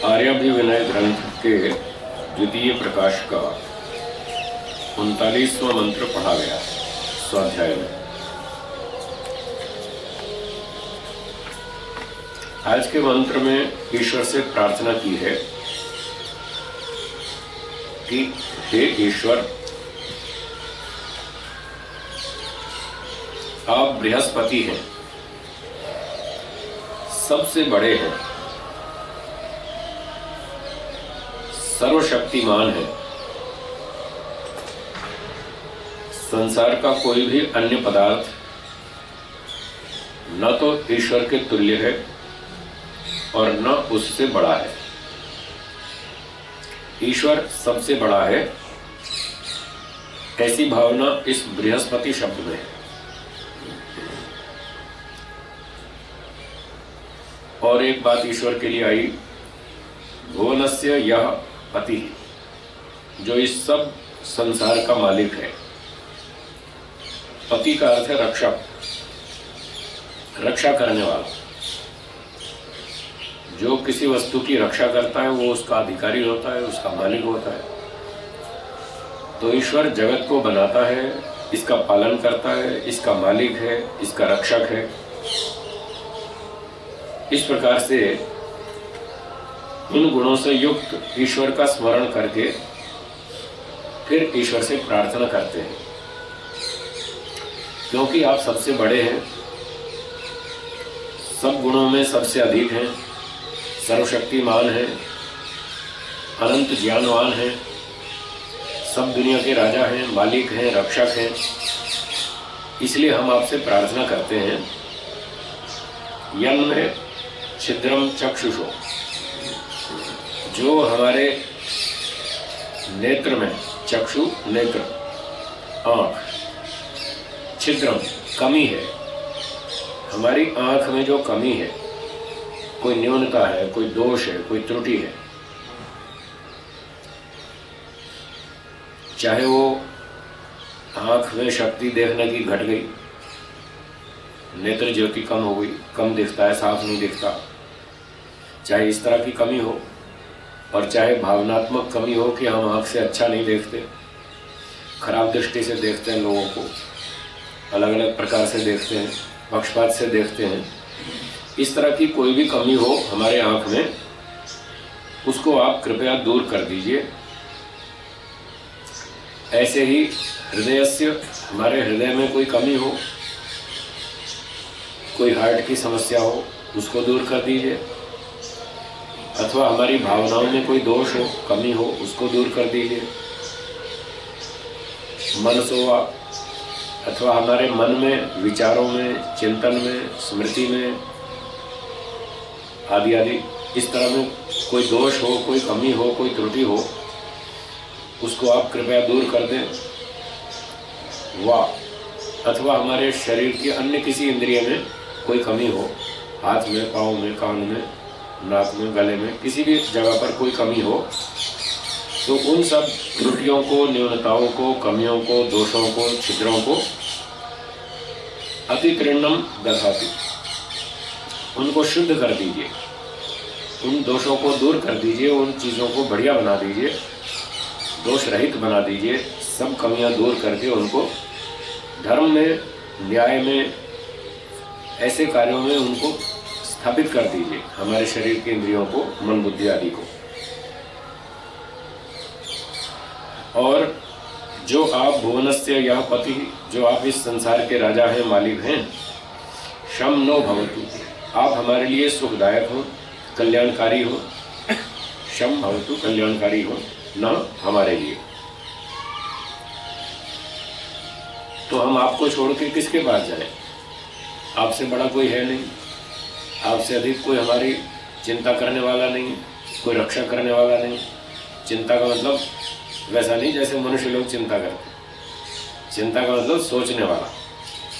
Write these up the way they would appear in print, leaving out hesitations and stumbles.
आर्याभिविनय ग्रंथ के द्वितीय प्रकाश का 39वां मंत्र पढ़ा गया स्वाध्याय में। आज के मंत्र में ईश्वर से प्रार्थना की है कि हे ईश्वर, आप बृहस्पति हैं, सबसे बड़े हैं, सर्वशक्तिमान है। संसार का कोई भी अन्य पदार्थ न तो ईश्वर के तुल्य है और न उससे बड़ा है। ईश्वर सबसे बड़ा है, ऐसी भावना इस बृहस्पति शब्द में है। और एक बात ईश्वर के लिए आई, भुवनस्य यह पति, जो इस सब संसार का मालिक है। पति का अर्थ है रक्षक, रक्षा करने वाला। जो किसी वस्तु की रक्षा करता है वो उसका अधिकारी होता है, उसका मालिक होता है। तो ईश्वर जगत को बनाता है, इसका पालन करता है, इसका मालिक है, इसका रक्षक है। इस प्रकार से इन गुणों से युक्त ईश्वर का स्मरण करके फिर ईश्वर से प्रार्थना करते हैं, क्योंकि आप सबसे बड़े हैं, सब गुणों में सबसे अधिक हैं, सर्वशक्तिमान हैं, अनंत ज्ञानवान हैं, सब दुनिया के राजा हैं, मालिक हैं, रक्षक हैं। इसलिए हम आपसे प्रार्थना करते हैं, यन्मे छिद्रम चक्षुषो, जो हमारे नेत्र में, चक्षु नेत्र आँख, छिद्रम कमी है, हमारी आँख में जो कमी है, कोई न्यूनता है, कोई दोष है, कोई त्रुटि है, चाहे वो आँख में शक्ति देखने की घट गई, नेत्र ज्योति कम हो गई, कम दिखता है, साफ नहीं दिखता, चाहे इस तरह की कमी हो, और चाहे भावनात्मक कमी हो कि हम आँख से अच्छा नहीं देखते, खराब दृष्टि से देखते हैं, लोगों को अलग अलग प्रकार से देखते हैं, पक्षपात से देखते हैं। इस तरह की कोई भी कमी हो हमारे आँख में, उसको आप कृपया दूर कर दीजिए। ऐसे ही हृदयस्य, हमारे हृदय में कोई कमी हो, कोई हार्ट की समस्या हो, उसको दूर कर दीजिए। अथवा हमारी भावनाओं में कोई दोष हो, कमी हो, उसको दूर कर दीजिए। मनसोवा, अथवा हमारे मन में, विचारों में, चिंतन में, स्मृति में आदि आदि इस तरह में कोई दोष हो, कोई कमी हो, कोई त्रुटि हो, उसको आप कृपया दूर कर दें। वाह, अथवा हमारे शरीर की अन्य किसी इंद्रिय में कोई कमी हो, हाथ में, पाँव में, कान में, नाक में, गले में, किसी भी जगह पर कोई कमी हो, तो उन सब त्रुटियों को, न्यूनताओं को, कमियों को, दोषों को, छिद्रों को अतिक्रीर्णम दधाति, उनको शुद्ध कर दीजिए, उन दोषों को दूर कर दीजिए, उन चीज़ों को बढ़िया बना दीजिए, दोष रहित बना दीजिए। सब कमियां दूर करके उनको धर्म में, न्याय में, ऐसे कार्यों में उनको स्थापित कर दीजिए, हमारे शरीर के इंद्रियों को, मन बुद्धि आदि को। और जो आप भुवनस्य यह पति, जो आप इस संसार के राजा हैं, मालिक हैं, शम नो भवतु, आप हमारे लिए सुखदायक हो, कल्याणकारी हो। शम भवतु, कल्याणकारी हो, न हमारे लिए। तो हम आपको छोड़ के किसके पास जाएं? आपसे बड़ा कोई है नहीं, आपसे अधिक कोई हमारी चिंता करने वाला नहीं, कोई रक्षा करने वाला नहीं। चिंता का मतलब वैसा नहीं जैसे मनुष्य लोग चिंता करते। चिंता का मतलब सोचने वाला।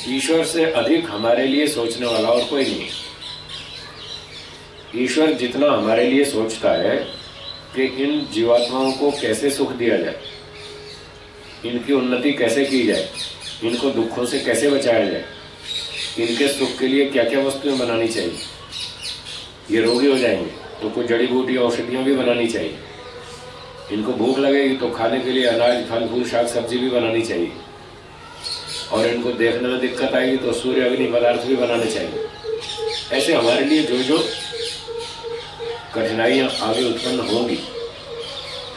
ईश्वर से अधिक हमारे लिए सोचने वाला और कोई नहीं। ईश्वर जितना हमारे लिए सोचता है कि इन जीवात्माओं को कैसे सुख दिया जाए, इनकी उन्नति कैसे की जाए, इनको दुखों से कैसे बचाया जाए, इनके सुख के लिए क्या क्या वस्तुएं बनानी चाहिए, ये रोगी हो जाएंगे, तो कुछ जड़ी बूटी औषधियाँ भी बनानी चाहिए। इनको भूख लगेगी तो खाने के लिए अनाज, फल फूल, शाक सब्जी भी बनानी चाहिए। और इनको देखने में दिक्कत आएगी तो सूर्य अग्नि पदार्थ भी बनाने चाहिए। ऐसे हमारे लिए जो जो कठिनाइयाँ आगे उत्पन्न होंगी,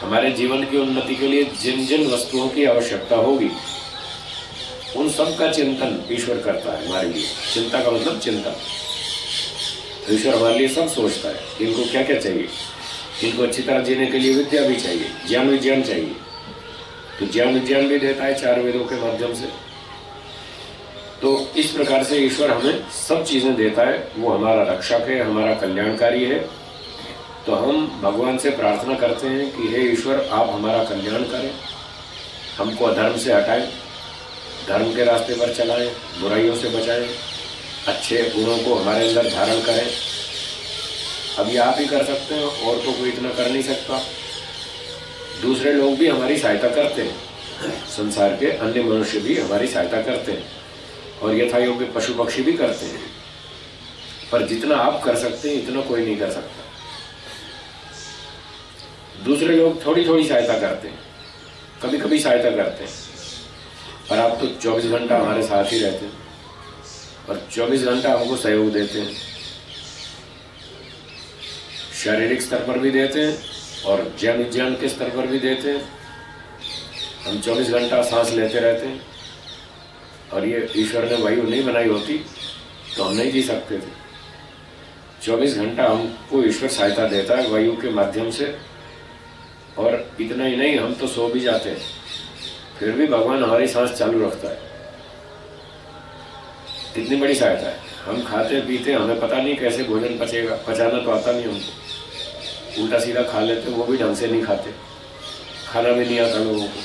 हमारे जीवन की उन्नति के लिए जिन जिन वस्तुओं की आवश्यकता होगी, उन सब का चिंतन ईश्वर करता है हमारे लिए। चिंता का मतलब चिंतन। ईश्वर हमारे लिए सब सोचता है कि इनको क्या क्या चाहिए। इनको अच्छी तरह जीने के लिए विद्या भी चाहिए, ज्ञान विज्ञान चाहिए, तो ज्ञान विज्ञान भी देता है 4 वेदों के माध्यम से। तो इस प्रकार से ईश्वर हमें सब चीज़ें देता है। वो हमारा रक्षक है, हमारा कल्याणकारी है। तो हम भगवान से प्रार्थना करते हैं कि हे ईश्वर, आप हमारा कल्याण करें, हमको अधर्म से हटाएं, धर्म के रास्ते पर चलाएं, बुराइयों से बचाएं, अच्छे गुणों को हमारे अंदर धारण करें। अभी आप ही कर सकते हैं, और तो कोई इतना कर नहीं सकता। दूसरे लोग भी हमारी सहायता करते हैं, संसार के अन्य मनुष्य भी हमारी सहायता करते हैं, और यथा योग्य पशु पक्षी भी करते हैं। पर जितना आप कर सकते हैं इतना कोई नहीं कर सकता। दूसरे लोग थोड़ी थोड़ी सहायता करते हैं, कभी कभी सहायता करते हैं, पर आप तो 24 घंटा हमारे साथ ही रहते हैं और 24 घंटा हमको सहयोग देते हैं। शारीरिक स्तर पर भी देते हैं और ज्ञान विज्ञान के स्तर पर भी देते हैं। हम 24 घंटा सांस लेते रहते हैं, और ये ईश्वर ने वायु नहीं बनाई होती तो हम नहीं जी सकते थे। 24 घंटा हमको ईश्वर सहायता देता है वायु के माध्यम से। और इतना ही नहीं, हम तो सो भी जाते हैं, फिर भी भगवान हमारी सांस चालू रखता है। कितनी बड़ी सहायता है। हम खाते पीते, हमें पता नहीं कैसे भोजन पचेगा, पचाना तो आता नहीं हमको, उल्टा सीधा खा लेते, वो भी ढंग से नहीं खाते, खाना भी नहीं आता लोगों को,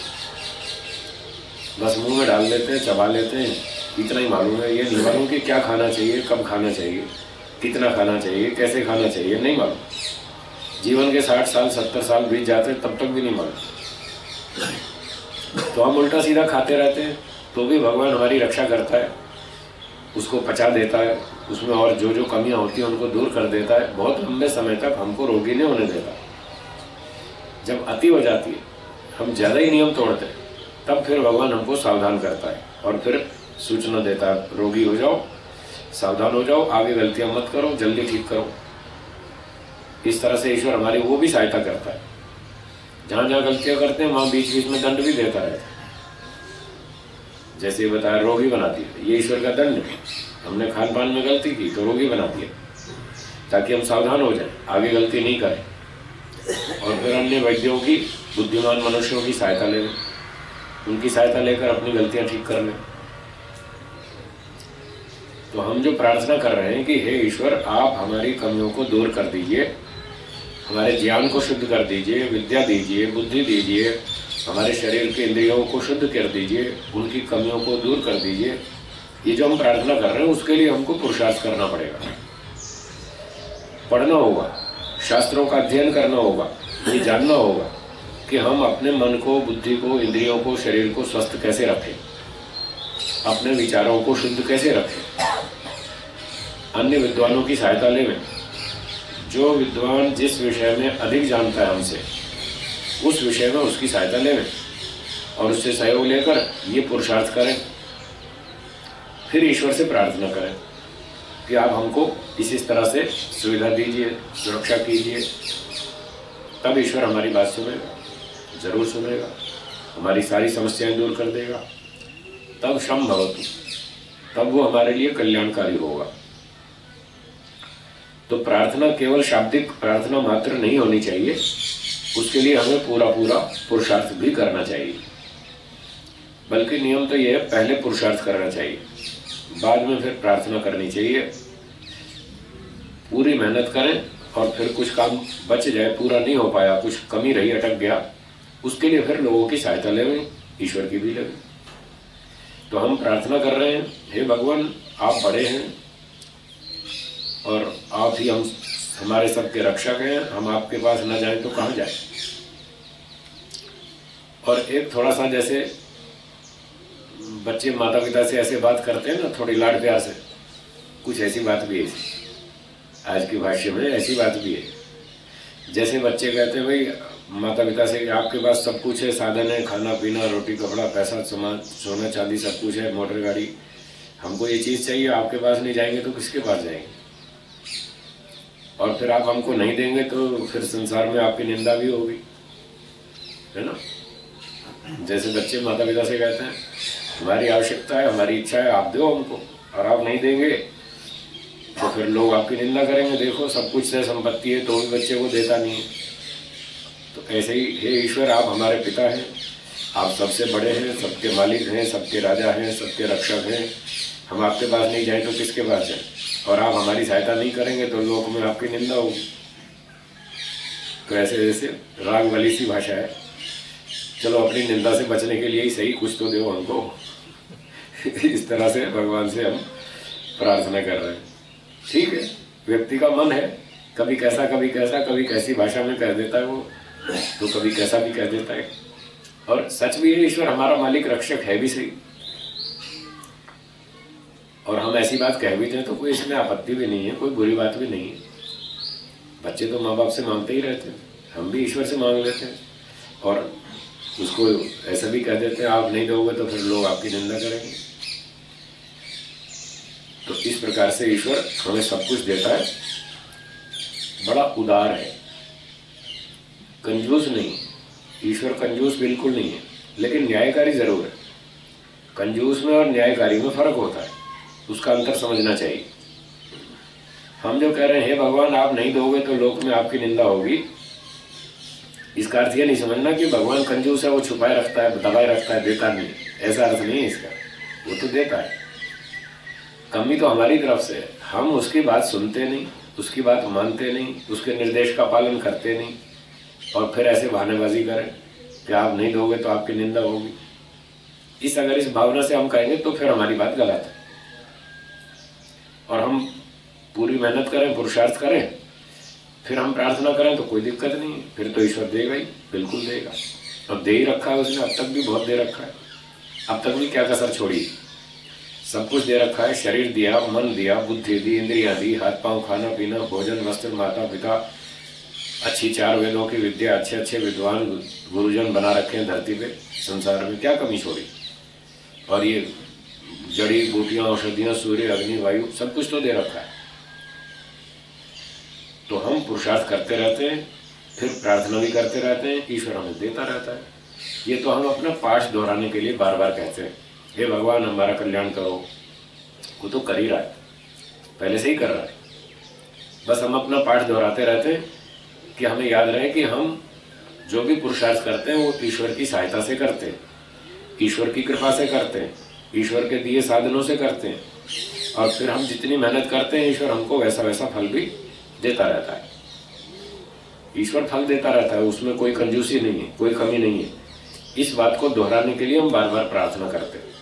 बस मुंह में डाल लेते हैं, चबा लेते हैं। इतना ही मालूम है, ये नहीं मालूम कि क्या खाना चाहिए, कब खाना चाहिए, कितना खाना चाहिए, कैसे खाना चाहिए, नहीं मालूम। जीवन के 60 साल 70 साल बीत जाते हैं, तब तक भी नहीं मालूम। तो हम उल्टा सीधा खाते रहते हैं, तो भी भगवान हमारी रक्षा करता है, उसको पचा देता है, उसमें और जो जो कमियां होती हैं उनको दूर कर देता है। बहुत लंबे समय तक हमको रोगी नहीं होने देता। जब अति हो जाती है, हम ज़्यादा ही नियम तोड़ते हैं, तब फिर भगवान हमको सावधान करता है और फिर सूचना देता है, रोगी हो जाओ, सावधान हो जाओ, आगे गलतियां मत करो, जल्दी ठीक करो। इस तरह से ईश्वर हमारी वो भी सहायता करता है। जहाँ जहाँ गलतियां करते हैं वहाँ बीच बीच में दंड भी देता रहता है। जैसे ये बताया, रोगी बना दिया, ये ईश्वर का दंड है। हमने खान पान में गलती की तो रोगी बना दिया, ताकि हम सावधान हो जाएं, आगे गलती नहीं करें। और फिर अन्य वैद्यों की, बुद्धिमान मनुष्यों की सहायता लें, उनकी सहायता लेकर अपनी गलतियां ठीक कर लें। तो हम जो प्रार्थना कर रहे हैं कि हे ईश्वर, आप हमारी कमियों को दूर कर दीजिए, हमारे ज्ञान को शुद्ध कर दीजिए, विद्या दीजिए, बुद्धि दीजिए, हमारे शरीर के इंद्रियों को शुद्ध कर दीजिए, उनकी कमियों को दूर कर दीजिए। ये जो हम प्रार्थना कर रहे हैं उसके लिए हमको पुरुषार्थ करना पड़ेगा, पढ़ना होगा, शास्त्रों का अध्ययन करना होगा, ये जानना होगा कि हम अपने मन को, बुद्धि को, इंद्रियों को, शरीर को स्वस्थ कैसे रखें, अपने विचारों को शुद्ध कैसे रखें। अन्य विद्वानों की सहायता लें। जो विद्वान जिस विषय में अधिक जानता है हमसे, उस विषय में उसकी सहायता लें और उससे सहयोग लेकर ये पुरुषार्थ करें। फिर ईश्वर से प्रार्थना करें कि आप हमको इस तरह से सुविधा दीजिए, सुरक्षा कीजिए। तब ईश्वर हमारी बात सुनेगा, जरूर सुनेगा, हमारी सारी समस्याएं दूर कर देगा। तब शम भवतु, तब वो हमारे लिए कल्याणकारी होगा। तो प्रार्थना केवल शाब्दिक प्रार्थना मात्र नहीं होनी चाहिए, उसके लिए हमें पूरा पूरा पुरुषार्थ भी करना चाहिए। बल्कि नियम तो यह है, पहले पुरुषार्थ करना चाहिए, बाद में फिर प्रार्थना करनी चाहिए। पूरी मेहनत करें और फिर कुछ काम बच जाए, पूरा नहीं हो पाया, कुछ कमी रही, अटक गया, उसके लिए फिर लोगों की सहायता लें, ईश्वर की भी लें। तो हम प्रार्थना कर रहे हैं, हे भगवान, आप बड़े हैं और आप ही हमारे सबके रक्षक हैं, हम आपके पास न जाएं तो कहाँ जाएं। और एक थोड़ा सा, जैसे बच्चे माता पिता से ऐसे बात करते हैं ना, थोड़ी लाड प्यार से, कुछ ऐसी बात भी है आज की भाषा में, ऐसी बात भी है जैसे बच्चे कहते हैं भाई माता पिता से कि आपके पास सब कुछ है, साधन है, खाना पीना रोटी कपड़ा पैसा सामान सोना चांदी सब कुछ है, मोटर गाड़ी, हमको ये चीज़ चाहिए, आपके पास नहीं जाएंगे तो किसके पास जाएंगे? और फिर आप हमको नहीं देंगे तो फिर संसार में आपकी निंदा भी होगी, है ना। जैसे बच्चे माता पिता से कहते हैं हमारी आवश्यकता है, हमारी इच्छा है, आप दो हमको, और आप नहीं देंगे तो फिर लोग आपकी निंदा करेंगे, देखो सब कुछ से संपत्ति है तो भी बच्चे को देता नहीं है। तो ऐसे ही हे ईश्वर, आप हमारे पिता हैं, आप सबसे बड़े हैं, सबके मालिक हैं, सबके राजा हैं, सबके रक्षक हैं, हम आपके पास नहीं जाए तो किसके पास जाए? और आप हमारी सहायता नहीं करेंगे तो लोक में आपकी निंदा होगी। तो ऐसे जैसे राग वाली सी भाषा है, चलो अपनी निंदा से बचने के लिए ही सही कुछ तो दो हमको। इस तरह से भगवान से हम प्रार्थना कर रहे हैं। ठीक है, व्यक्ति का मन है, कभी कैसा कभी कैसा, कभी कैसी भाषा में कह देता है वो, तो कभी कैसा भी कह देता है। और सच भी है, ईश्वर हमारा मालिक रक्षक है भी सही, और हम ऐसी बात कह भी दें तो कोई इसमें आपत्ति भी नहीं है, कोई बुरी बात भी नहीं है। बच्चे तो माँ बाप से मांगते ही रहते हैं, हम भी ईश्वर से मांग लेते हैं, और उसको ऐसा भी कह देते हैं आप नहीं दोगे तो फिर लोग आपकी निंदा करेंगे। तो इस प्रकार से ईश्वर हमें सब कुछ देता है, बड़ा उदार है, कंजूस नहीं। ईश्वर कंजूस बिल्कुल नहीं है, लेकिन न्यायकारी जरूर है। कंजूस में और न्यायकारी में फर्क होता है, उसका अंतर समझना चाहिए। हम जो कह रहे हैं हे भगवान आप नहीं दोगे तो लोक में आपकी निंदा होगी, इसका अर्थ ये नहीं समझना कि भगवान कंजूस है, वो छुपाए रखता है, दबाए रखता है, देता नहीं, ऐसा अर्थ नहीं है इसका। वो तो देता है, कमी तो हमारी तरफ से है, हम उसकी बात सुनते नहीं, उसकी बात मानते नहीं, उसके निर्देश का पालन करते नहीं, और फिर ऐसे बहानेबाजी करें कि आप नहीं दोगे तो आपकी निंदा होगी। अगर इस भावना से हम कहेंगे तो फिर हमारी बात गलत है। और हम पूरी मेहनत करें, पुरुषार्थ करें, फिर हम प्रार्थना करें तो कोई दिक्कत नहीं है, फिर तो ईश्वर देगा ही, बिल्कुल देगा। अब दे ही रखा है उसने, अब तक भी बहुत दे रखा है, अब तक भी क्या कसर छोड़ी, सब कुछ दे रखा है। शरीर दिया, मन दिया, बुद्धि दी, इंद्रियां दी, हाथ पांव, खाना पीना, भोजन, वस्त्र, माता पिता, अच्छी 4 वेदों की विद्या, अच्छे अच्छे विद्वान गुरुजन बना रखे हैं धरती पे, संसार में क्या कमी छोड़ी। और ये जड़ी बूटियां, औषधियां, सूर्य, अग्नि, वायु, सब कुछ तो दे रखा है। तो हम पुरुषार्थ करते रहते हैं, फिर प्रार्थना भी करते रहते हैं, ईश्वर हमें देता रहता है। ये तो हम अपना पाठ दोहराने के लिए बार बार कहते हैं हे भगवान हमारा कल्याण करो, वो तो कर ही रहा है, पहले से ही कर रहा है। बस हम अपना पाठ दोहराते रहते हैं कि हमें याद रहे कि हम जो भी पुरुषार्थ करते हैं वो ईश्वर की सहायता से करते हैं, ईश्वर की कृपा से करते हैं, ईश्वर के दिए साधनों से करते हैं। और फिर हम जितनी मेहनत करते हैं ईश्वर हमको वैसा वैसा फल भी देता रहता है। ईश्वर फल देता रहता है, उसमें कोई कंजूसी नहीं है, कोई कमी नहीं है। इस बात को दोहराने के लिए हम बार बार प्रार्थना करते हैं,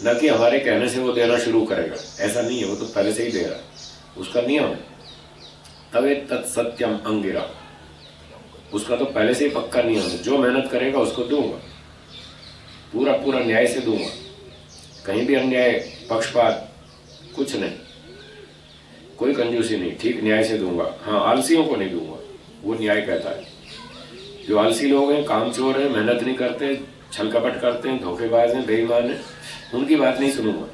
न कि हमारे कहने से वो देना शुरू करेगा, ऐसा नहीं है, वो तो पहले से ही दे रहा है, उसका नियम है। तवे तत्सत्यम अंगिरा, उसका तो पहले से ही पक्का नियम है, जो मेहनत करेगा उसको दूंगा, पूरा पूरा न्याय से दूंगा, कहीं भी अन्याय पक्षपात कुछ नहीं, कोई कंजूसी नहीं, ठीक न्याय से दूंगा। हाँ, आलसियों को नहीं दूंगा, वो न्याय कहता है। जो आलसी लोग हैं, कामचोर हैं, मेहनत नहीं करते, छल कपट करते हैं, धोखेबाज हैं, बेईमान हैं, उनकी बात नहीं सुनूंगा,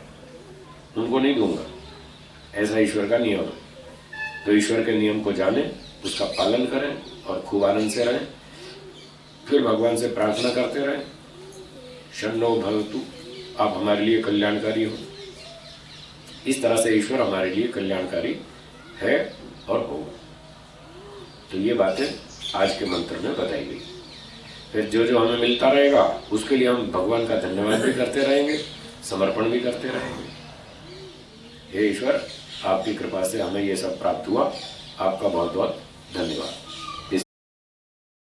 उनको नहीं दूंगा, ऐसा ईश्वर का नियम है। तो ईश्वर के नियम को जाने, उसका पालन करें और खूब आनंद से रहें, फिर भगवान से प्रार्थना करते रहें शन्नो भवतु, आप हमारे लिए कल्याणकारी हो। इस तरह से ईश्वर हमारे लिए कल्याणकारी है और होगा। तो ये बातें आज के मंत्र में बताई गई। फिर जो जो हमें मिलता रहेगा उसके लिए हम भगवान का धन्यवाद भी करते रहेंगे, समर्पण भी करते रहेंगे। हे ईश्वर, आपकी कृपा से हमें ये सब प्राप्त हुआ, आपका बहुत बहुत धन्यवाद।